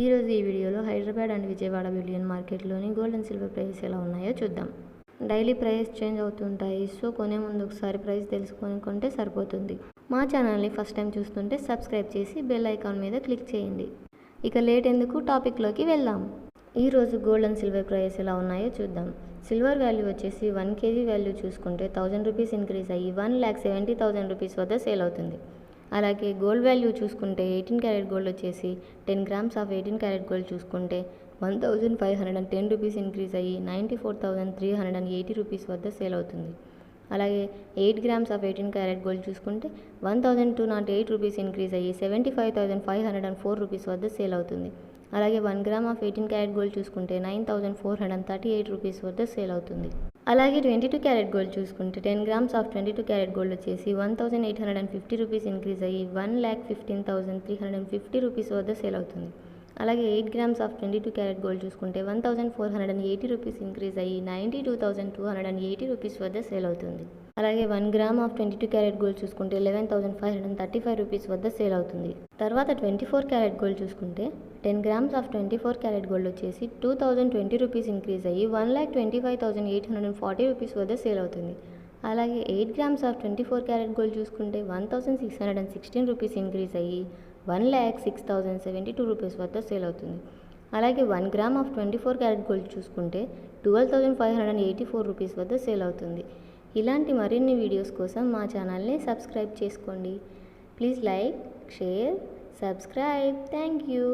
ఈరోజు ఈ వీడియోలో హైదరాబాద్ అండ్ విజయవాడ బులియన్ మార్కెట్లోని గోల్డ్ అండ్ సిల్వర్ ప్రైస్ ఎలా ఉన్నాయో చూద్దాం. డైలీ ప్రైస్ చేంజ్ అవుతుంటాయి, సో కొనే ముందు ఒకసారి ప్రైస్ తెలుసుకొని కొంటే సరిపోతుంది. మా ఛానల్ని ఫస్ట్ టైం చూస్తుంటే సబ్స్క్రైబ్ చేసి బెల్ ఐకాన్ మీద క్లిక్ చేయండి. ఇక లేట్ ఎందుకు టాపిక్లోకి వెళ్దాం. ఈరోజు గోల్డ్ అండ్ సిల్వర్ ప్రైస్ ఎలా ఉన్నాయో చూద్దాం. సిల్వర్ వాల్యూ వచ్చేసి 1 kg వాల్యూ చూసుకుంటే 1000 రూపీస్ ఇంక్రీజ్ అయ్యి 1,70,000 రూపీస్ వద్ద సేల్ అవుతుంది. అలాగే గోల్డ్ వాల్యూ చూసుకుంటే 18 క్యారెట్ గోల్డ్ వచ్చేసి 10 గ్రామ్స్ ఆఫ్ 18 క్యారెట్ గోల్డ్ చూసుకుంటే 1,510 రూపీస్ ఇంక్రీజ్ అయ్యి 94,380 రూపీస్ వద్ద సేల్ అవుతుంది. అలాగే 8 గ్రామ్స్ ఆఫ్ 18 క్యారెట్ గోల్డ్ చూసుకుంటే 1,208 రూపీస్ ఇంక్రీజ్ అయ్యి 75,504 రూపీస్ వద్ద సేల్ అవుతుంది. అలాగే 1 గ్రామ్ ఆఫ్ 18 క్యారెట్ గోల్డ్ చూసుకుంటే 9,438 రూపీస్ వద్ద సేల్ అవుతుంది. అలాగే 22 క్యారెట్ గోల్డ్ చూసుకుంటే 10 గ్రామ్స్ ఆఫ్ 22 క్యారెట్ గోల్డ్ వచ్చేసి 1,850 రూపీస్ ఇంక్రీజ్ అయ్యి 1,15,350 రూపీస్ వద్ద సేల్ అవుతుంది. అలాగే 8 గ్రామ్స్ ఆఫ్ 22 క్యారెట్ గోల్డ్ చూసుకుంటే 1,480 రూపీస్ ఇంక్రీజ్ అయ్యి 92,280 రూపీస్ వద్ద సేల్ అవుతుంది. అలాగే 1 గ్రామ్ ఆఫ్ 22 క్యారెట్ గోల్డ్ చూసుకుంటే 11,535 రూపీస్ వద్ద సేల్ అవుతుంది. తర్వాత 24 క్యారెట్ గోల్డ్ చూసుకుంటే 10 గ్రామ్స్ ఆఫ్ 24 క్యారెట్ గోల్డ్ వచ్చేసి 2,020 రూపీస్ ఇంక్రీజ్ అయ్యి 1,25,840 రూపీస్ వద్ద సేల్ అవుతుంది. అలాగే 8 గ్రామ్స్ ఆఫ్ 24 క్యారెట్ గోల్డ్ చూసుకుంటే 1,616 రూపీస్ ఇంక్రీజ్ అయ్యి 1,06,072 రూపీస్ వద్ద సేల్ అవుతుంది. అలాగే 1 గ్రామ్ ఆఫ్ 24 క్యారెట్ గోల్డ్ చూసుకుంటే 12,584 రూపీస్ వద్ద సేల్ అవుతుంది. ఇలాంటి మరిన్ని వీడియోస్ కోసం మా ఛానల్ని సబ్స్క్రైబ్ చేసుకోండి. Please like, share, subscribe. Thank you.